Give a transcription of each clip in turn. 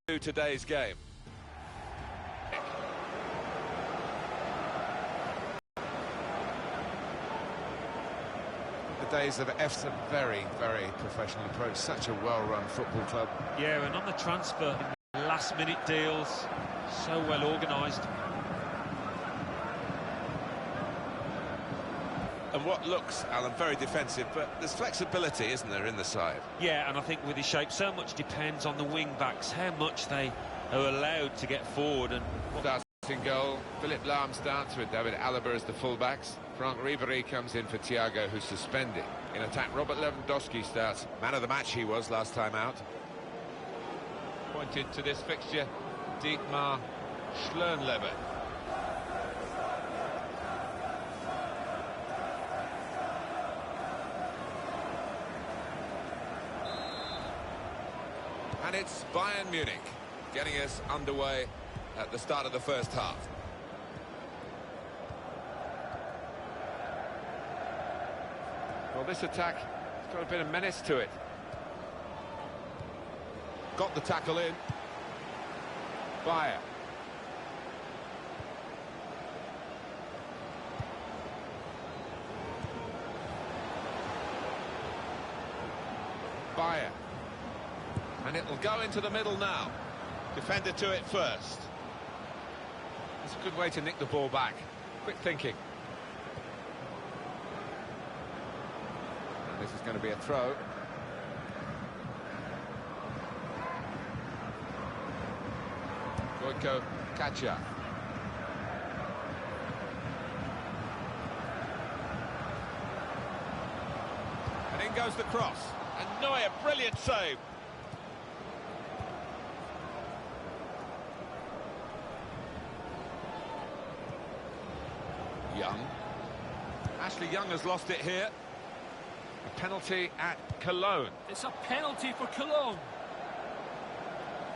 to today's game. The days of Fecha, very professional approach, such a well-run football club. Yeah, and on the transfer, last-minute deals, so well organised. And what looks, Alan, very defensive, but there's flexibility, isn't there, in the side? Yeah, and I think with his shape, so much depends on the wing-backs, how much they are allowed to get forward. And Starts in goal. Philipp Lahm starts with David Alaba as the fullbacks. Franck Ribéry comes in for Thiago, who's suspended. In attack, Robert Lewandowski starts. Man of the match he was last time out. Pointed to this fixture, Dietmar Schlernleber. And it's Bayern Munich getting us underway at the start of the first half. Well, this attack has got a bit of menace to it. Got the tackle in. Bayern. Bayern. And it'll go into the middle now. Defender to it first. It's a good way to nick the ball back. Quick thinking. And this is going to be a throw. Gojko Kacha. And in goes the cross. And Neuer, brilliant save. Young. Ashley Young has lost it here. A penalty at Cologne. It's a penalty for Cologne.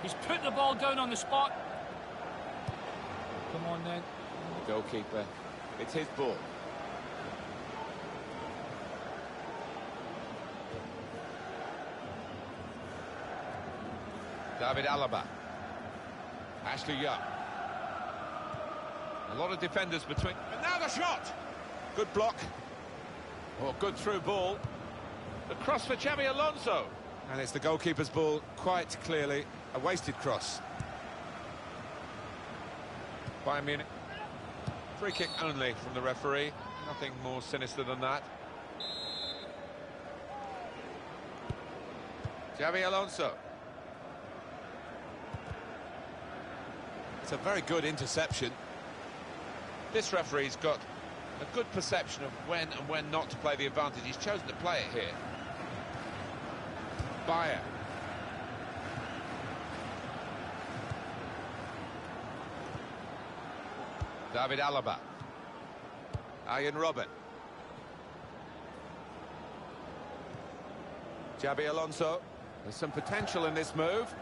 He's put the ball down on the spot. Come on then. The goalkeeper. It's his ball. David Alaba. Ashley Young. A lot of defenders between. And now the shot! Good block. Or good through ball. The cross for Xabi Alonso. And it's the goalkeeper's ball, quite clearly a wasted cross. Bayern Munich. Free kick only from the referee. Nothing more sinister than that. Xabi Alonso. It's a very good interception. This referee's got a good perception of when and when not to play the advantage. He's chosen to play it here. Bayern. David Alaba. Arjen Robben. Xabi Alonso. There's some potential in this move.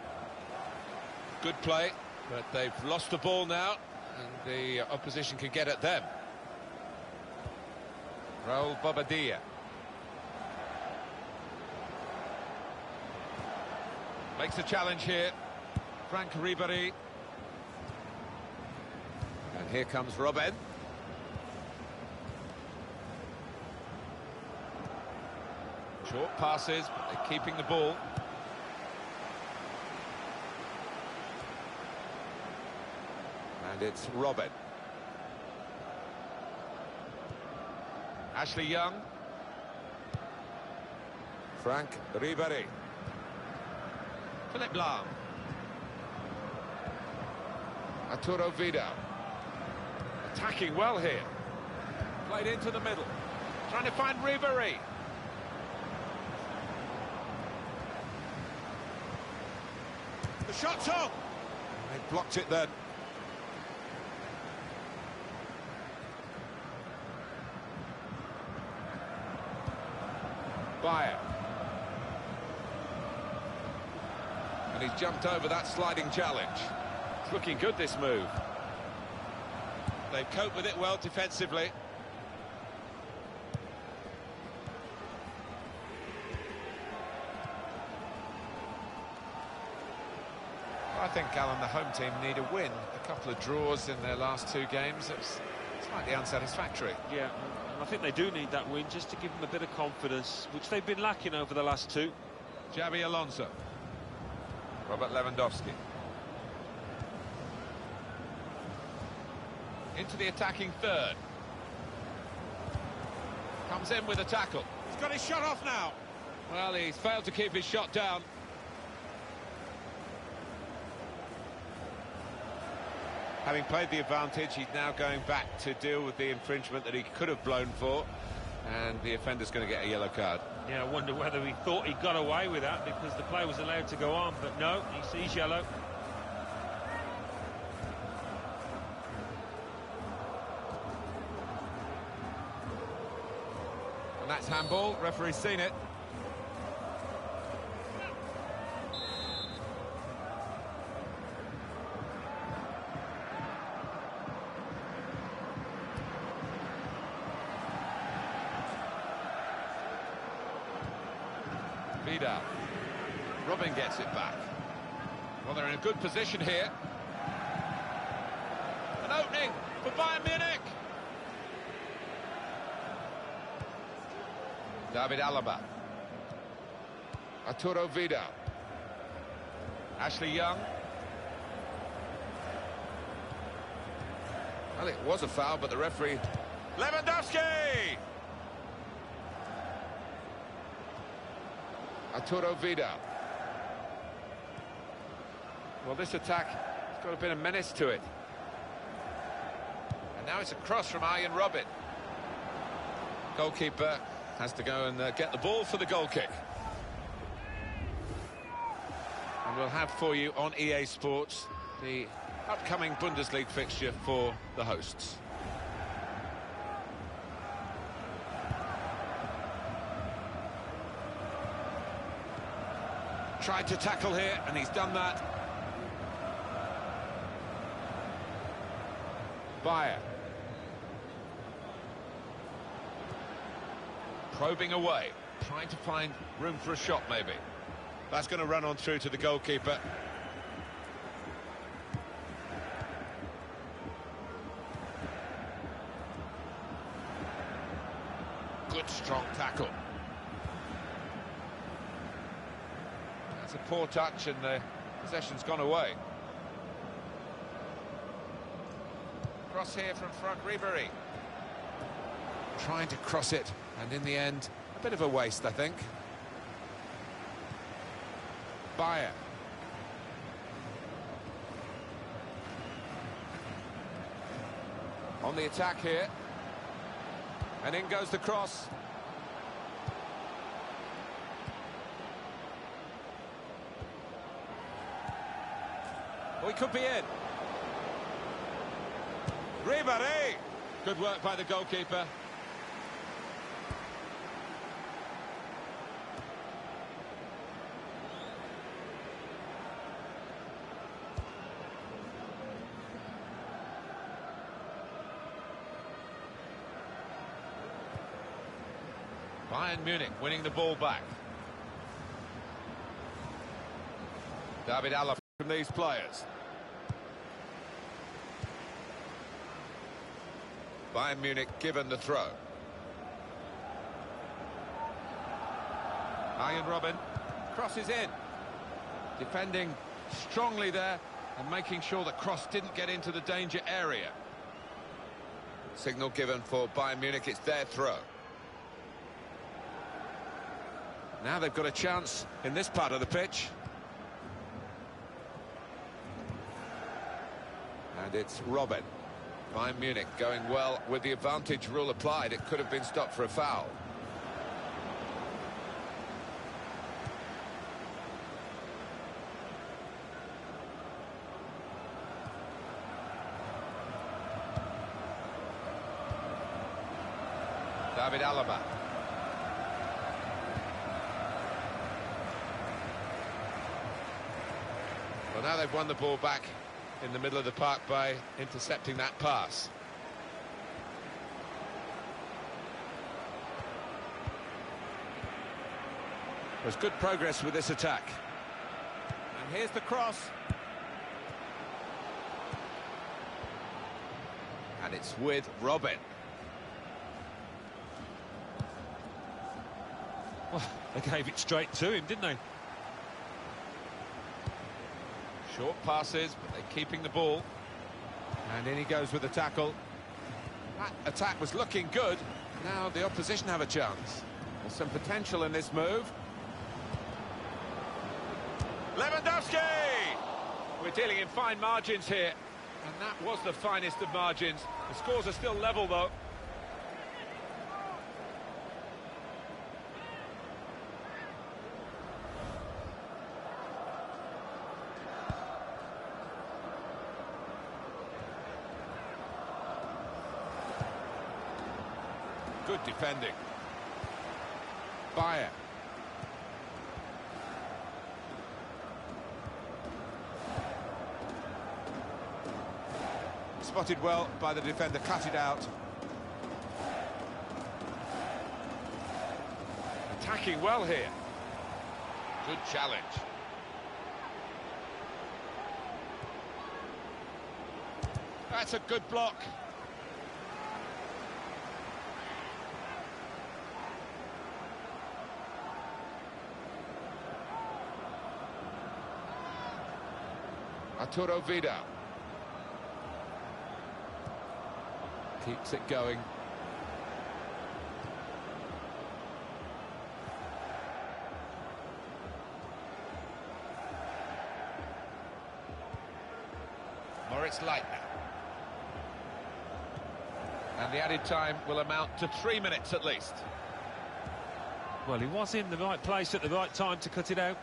Good play, but they've lost the ball now, and the opposition can get at them. Raul Bobadilla. Makes a challenge here. Franck Ribéry. And here comes Robben. Short passes, but they're keeping the ball. And it's Robben. Ashley Young. Franck Ribéry. Philipp Lahm. Arturo Vidal. Attacking well here. Played into the middle. Trying to find Ribéry. The shot's on. They blocked it then. Bayern. And he's jumped over that sliding challenge. It's looking good, this move. They've coped with it well defensively. I think, Alan, the home team need a win. A couple of draws in their last two games. It's slightly unsatisfactory. Yeah, and I think they do need that win just to give them a bit of confidence, which they've been lacking over the last two. Xabi Alonso. Robert Lewandowski. Into the attacking third. Comes in with a tackle. He's got his shot off now. Well, he's failed to keep his shot down. Having played the advantage, he's now going back to deal with the infringement that he could have blown for, and the offender's going to get a yellow card. Yeah, I wonder whether he thought he got away with that because the play was allowed to go on, but no, he sees yellow. And that's handball. Referee's seen it. Vidal. Robin gets it back. Well, they're in a good position here. An opening for Bayern Munich. David Alaba. Arturo Vidal. Ashley Young. Well, it was a foul, but the referee... Lewandowski! Arturo Vidal. Well, this attack has got a bit of menace to it. And now it's a cross from Arjen Robben. Goalkeeper has to go and get the ball for the goal kick. And we'll have for you on EA Sports the upcoming Bundesliga fixture for the hosts. Tried to tackle here, and he's done that. Bayern. Probing away, trying to find room for a shot, maybe. That's going to run on through to the goalkeeper. Good, strong tackle. That's a poor touch, and the possession's gone away. Cross here from Frank Ribery. Trying to cross it, and in the end, a bit of a waste, I think. Bayern. On the attack here. And in goes the cross. We could be in. Ribery! Good work by the goalkeeper. Bayern Munich winning the ball back. David Alaba from these players. Bayern Munich given the throw. Arjen Robben crosses in. Defending strongly there and making sure the cross didn't get into the danger area. Signal given for Bayern Munich, it's their throw. Now they've got a chance in this part of the pitch. And it's Robben. Bayern Munich going well with the advantage rule applied. It could have been stopped for a foul. David Alaba. Well, now they've won the ball back in the middle of the park by intercepting that pass. There's good progress with this attack. And here's the cross. And it's with Robin. Well, they gave it straight to him, didn't they? Short passes, but they're keeping the ball. And in he goes with the tackle. That attack was looking good. Now the opposition have a chance. There's some potential in this move. Lewandowski! We're dealing in fine margins here. And that was the finest of margins. The scores are still level, though. Good defending. Bayern. Spotted well by the defender, cut it out. Attacking well here. Good challenge. That's a good block. Arturo Vidal. Keeps it going. Moritz Leitner. And the added time will amount to 3 minutes at least. Well, he was in the right place at the right time to cut it out.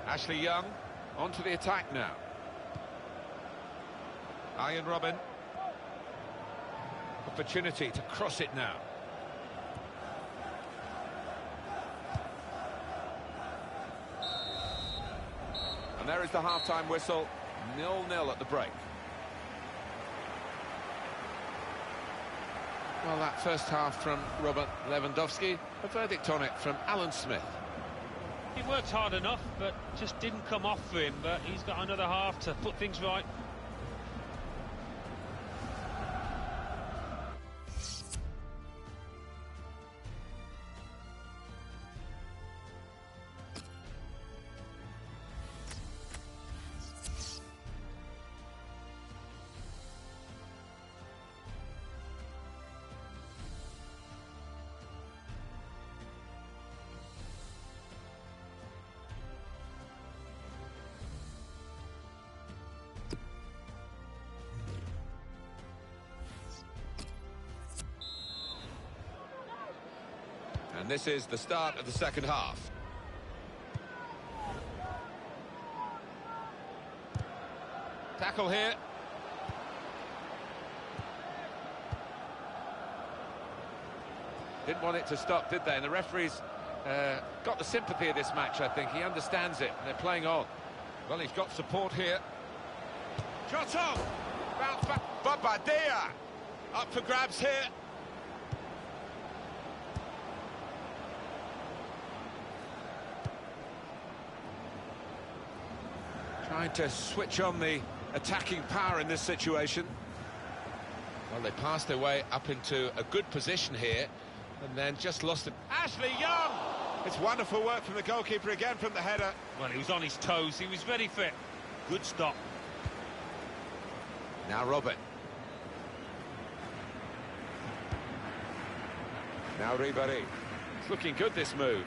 Ashley Young onto the attack now. Ian Robin. Opportunity to cross it now. And there is the half-time whistle. 0-0 at the break. Well, that first half from Robert Lewandowski. A verdict on it from Alan Smith. He worked hard enough, but just didn't come off for him. But he's got another half to put things right. And this is the start of the second half. Tackle here. Didn't want it to stop, did they? And the referee's got the sympathy of this match, I think. He understands it, and they're playing on. Well, he's got support here. Shot on! Bounce back. Bobadilla! Up for grabs here. Trying to switch on the attacking power in this situation. Well, they passed their way up into a good position here and then just lost it. Ashley Young! It's wonderful work from the goalkeeper again from the header. Well, he was on his toes. He was very fit. Good stop. Now Robin. Now Ribéry. It's looking good, this move.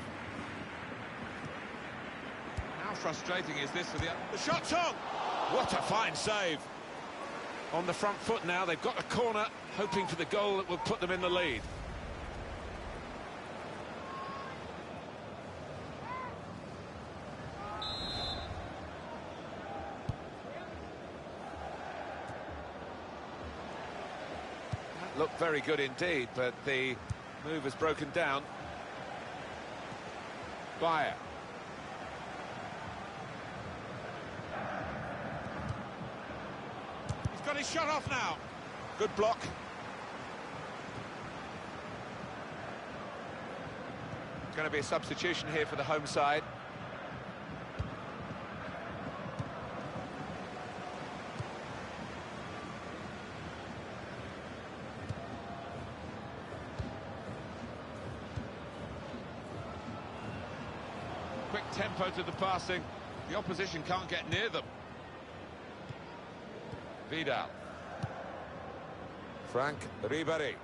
How frustrating is this for the shot's on! What a fine save. On the front foot now, they've got a corner, hoping for the goal that will put them in the lead. That looked very good indeed, but the move has broken down. Bayern. Got his shot off now. Good block. Going to be a substitution here for the home side. tempo to the passing. The opposition can't get near them. Vidal. Frank Ribéry.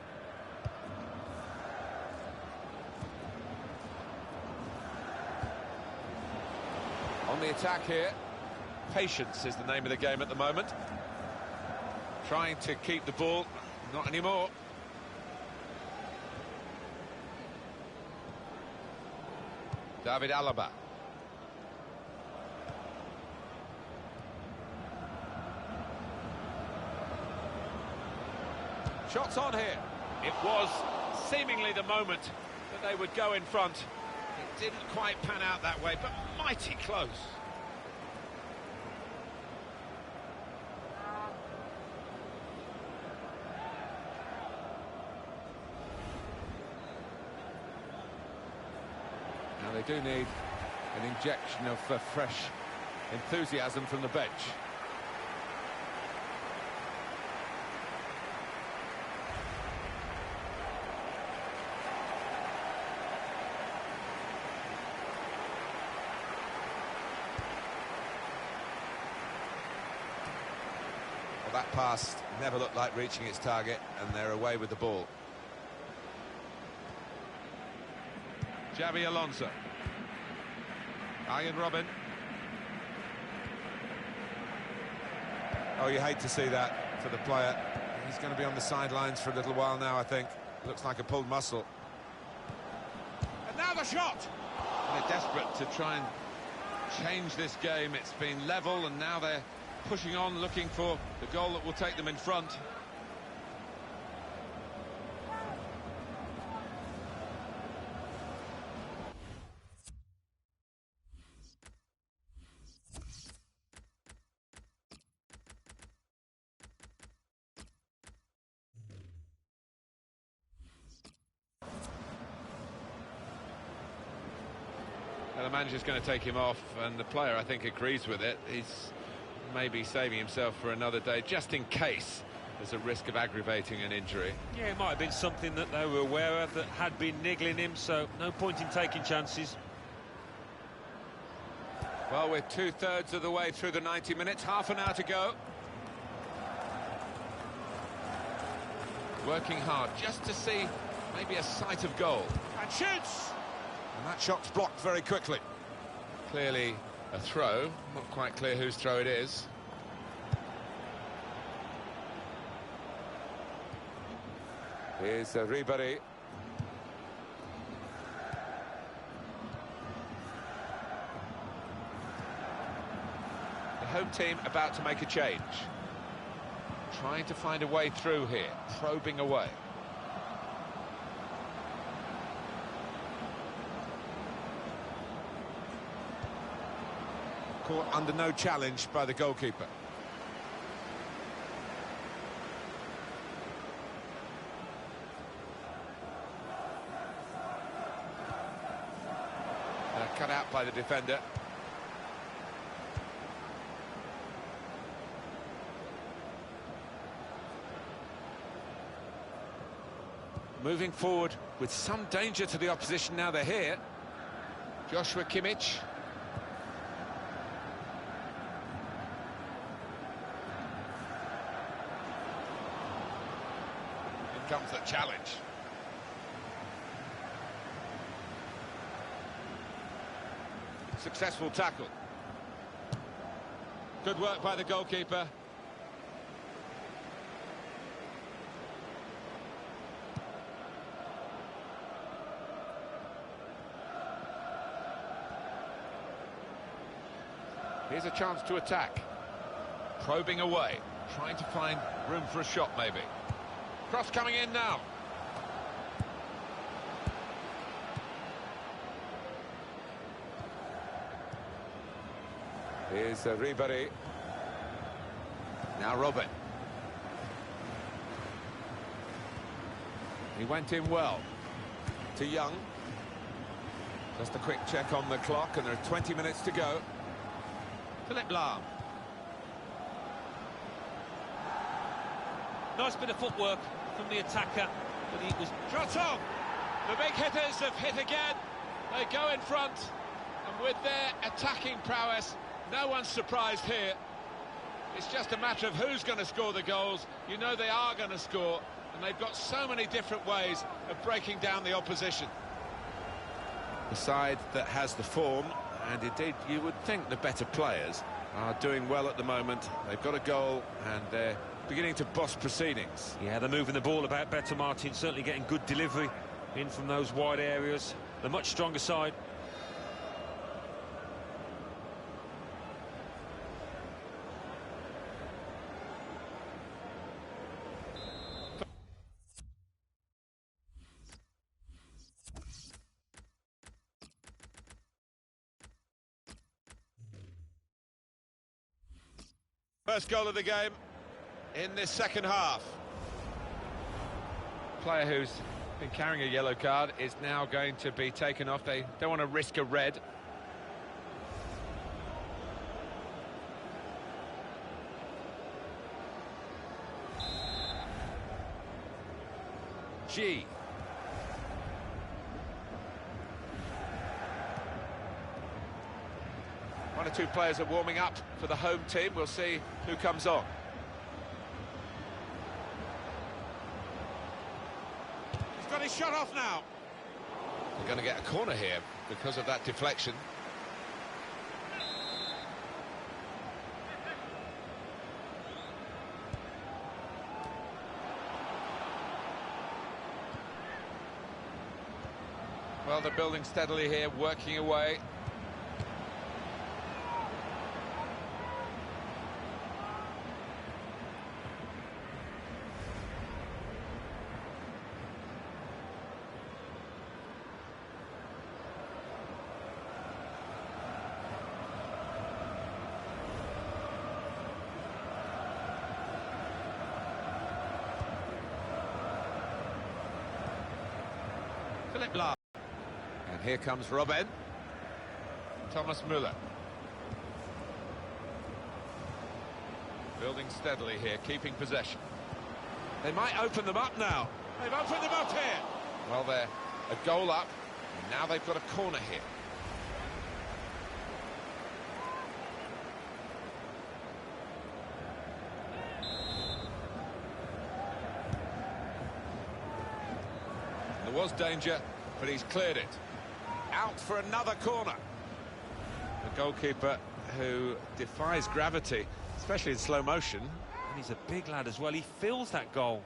On the attack here. Patience is the name of the game at the moment. Trying to keep the ball, not anymore. David Alaba. Shots on here. It was seemingly the moment that they would go in front. It didn't quite pan out that way, but mighty close. Now they do need an injection of fresh enthusiasm from the bench. That pass never looked like reaching its target, and they're away with the ball. Xabi Alonso. Arjen Robben. Oh, you hate to see that for the player. He's going to be on the sidelines for a little while now, I think. Looks like a pulled muscle. And now the shot! They're desperate to try and change this game. It's been level, and now they're pushing on, looking for the goal that will take them in front. Now the manager's going to take him off, and the player, I think, agrees with it. He's maybe saving himself for another day, just in case there's a risk of aggravating an injury. Yeah, it might have been something that they were aware of that had been niggling him, so no point in taking chances. Well, we're two-thirds of the way through the 90 minutes, half an hour to go. Working hard just to see maybe a sight of goal. And shoots! And that shot's blocked very quickly. Clearly a throw, not quite clear whose throw it is. Here's Ribéry. The home team about to make a change. Trying to find a way through here, probing away. Caught under no challenge by the goalkeeper. Cut out by the defender. Moving forward with some danger to the opposition now they're here. Joshua Kimmich. In comes the challenge. Successful tackle. Good work by the goalkeeper. Here's a chance to attack. Probing away, trying to find room for a shot maybe. Cross coming in now. Here's Ribéry. Now Robben. He went in well. To Young. Just a quick check on the clock, and there are 20 minutes to go. Philip Lahm. Nice bit of footwork from the attacker, but he was... Shot on! The big hitters have hit again. They go in front, and with their attacking prowess, no one's surprised here. It's just a matter of who's going to score the goals. You know they are going to score, and they've got so many different ways of breaking down the opposition. The side that has the form, and indeed you would think the better players, are doing well at the moment. They've got a goal, and they're beginning to boss proceedings. Yeah, they're moving the ball about better, Martin. Certainly getting good delivery in from those wide areas. The much stronger side. First goal of the game in this second half. Player who's been carrying a yellow card is now going to be taken off. They don't want to risk a red. G. One or two players are warming up for the home team. We'll see who comes on. He's got his shot off now. They're going to get a corner here because of that deflection. Well, they're building steadily here, working away. And here comes Robben. Thomas Müller. Building steadily here, keeping possession. They might open them up now. They've opened them up here. Well, they're a goal up. Now they've got a corner here. There was danger, but he's cleared it. Out for another corner. The goalkeeper who defies gravity, especially in slow motion. And he's a big lad as well. He fills that goal.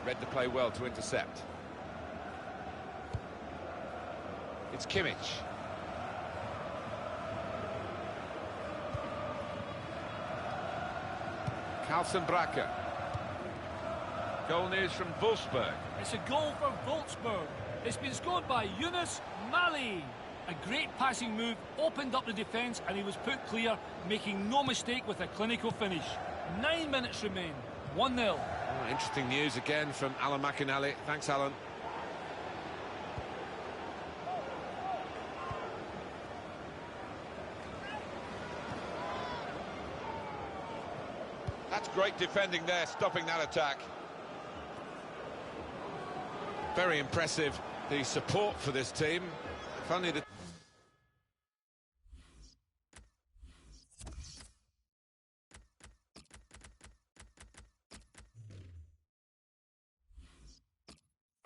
Read the play well to intercept. It's Kimmich. Carlsen Bracker. Goal news from Wolfsburg. It's a goal for Wolfsburg. It's been scored by Yunus Mali. A great passing move, opened up the defence, and he was put clear, making no mistake with a clinical finish. 9 minutes remain. 1-0. Oh, interesting news again from Alan McInally. Thanks, Alan. That's great defending there, stopping that attack. Very impressive, the support for this team. Funny that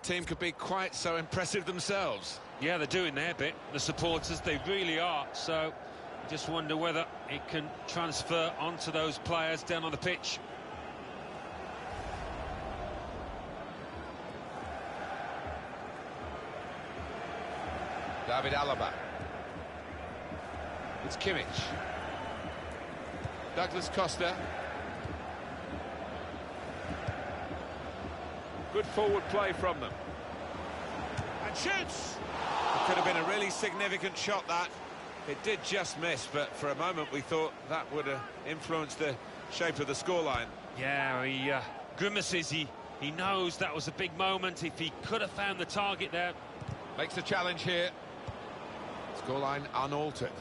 team could be quite so impressive themselves. Yeah, they're doing their bit. The supporters, they really are. So, I just wonder whether it can transfer onto those players down on the pitch. David Alaba. It's Kimmich. Douglas Costa. Good forward play from them. And shoots! It could have been a really significant shot, that. It did just miss, but for a moment we thought that would have influenced the shape of the scoreline. Yeah, he grimaces. He knows that was a big moment. If he could have found the target there. Makes the challenge here. Scoreline unaltered.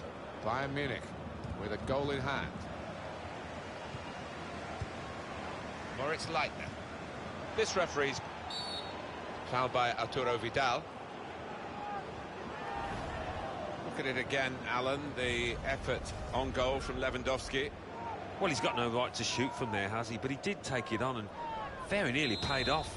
Bayern Munich with a goal in hand. Moritz Leitner. This referee's fouled by Arturo Vidal. Look at it again, Alan, the effort on goal from Lewandowski. Well, he's got no right to shoot from there, has he? But he did take it on and very nearly paid off.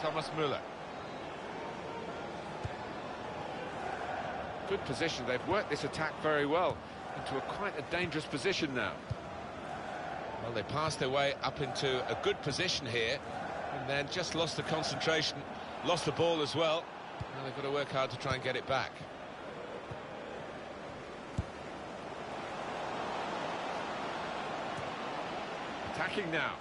Thomas Müller. Good position. They've worked this attack very well into quite a dangerous position now. Well, they passed their way up into a good position here and then just lost the concentration, lost the ball as well. Now they've got to work hard to try and get it back. Attacking now.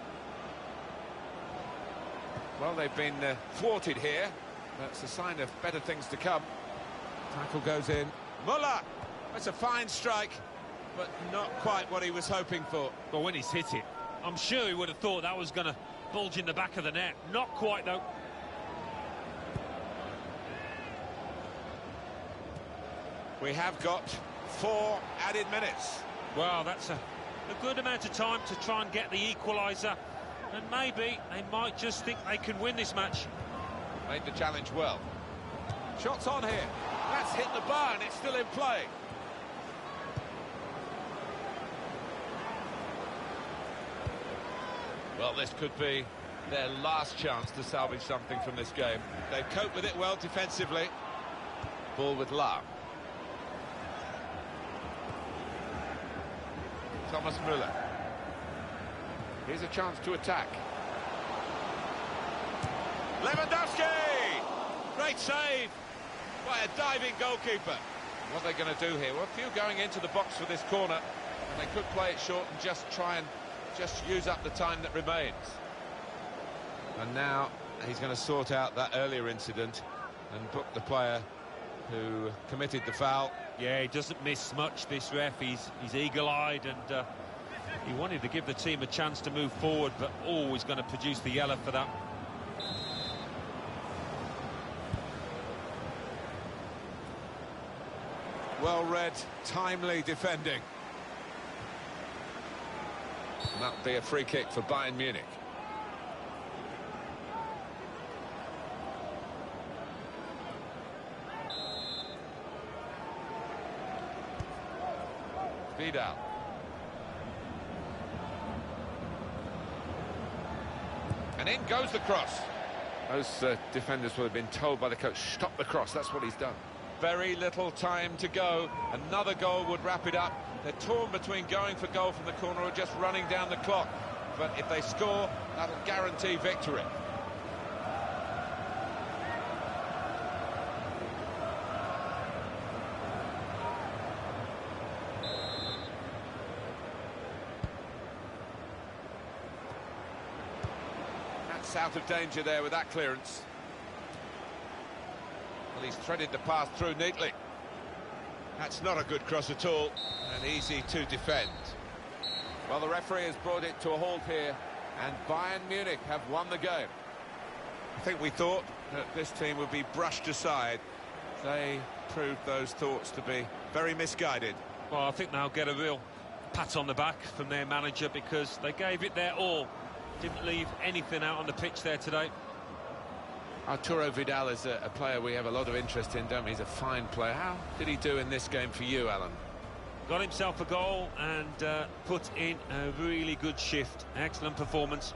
Well, they've been thwarted here. That's a sign of better things to come. Tackle goes in. Müller! That's a fine strike, but not quite what he was hoping for. Well, when he's hit it, I'm sure he would have thought that was going to bulge in the back of the net. Not quite, though. We have got 4 added minutes. Well, that's a good amount of time to try and get the equaliser. And maybe they might just think they can win this match. Made the challenge well. Shots on here. That's hit the bar and it's still in play. Well, this could be their last chance to salvage something from this game. They've coped with it well defensively. Ball with Lahm. Thomas Müller. Here's a chance to attack. Lewandowski! Great save by a diving goalkeeper. What are they going to do here? Well, a few going into the box for this corner, and they could play it short and just try and use up the time that remains. And now he's going to sort out that earlier incident and book the player who committed the foul. Yeah, he doesn't miss much, this ref. He's eagle-eyed, and he wanted to give the team a chance to move forward, but always going to produce the yellow for that. Well-read, timely defending. And that'll be a free kick for Bayern Munich. Vidal. And in goes the cross. Those defenders will have been told by the coach, stop the cross. That's what he's done. Very little time to go. Another goal would wrap it up. They're torn between going for goal from the corner or just running down the clock. But if they score, that'll guarantee victory. That's out of danger there with that clearance. Well, he's threaded the path through neatly. That's not a good cross at all, and easy to defend. Well, the referee has brought it to a halt here, and Bayern Munich have won the game. I think we thought that this team would be brushed aside. They proved those thoughts to be very misguided. Well, I think they'll get a real pat on the back from their manager, because they gave it their all. Didn't leave anything out on the pitch there today. Arturo Vidal is a player we have a lot of interest in, don't we? He's a fine player. How did he do in this game for you, Alan? Got himself a goal and put in a really good shift. Excellent performance.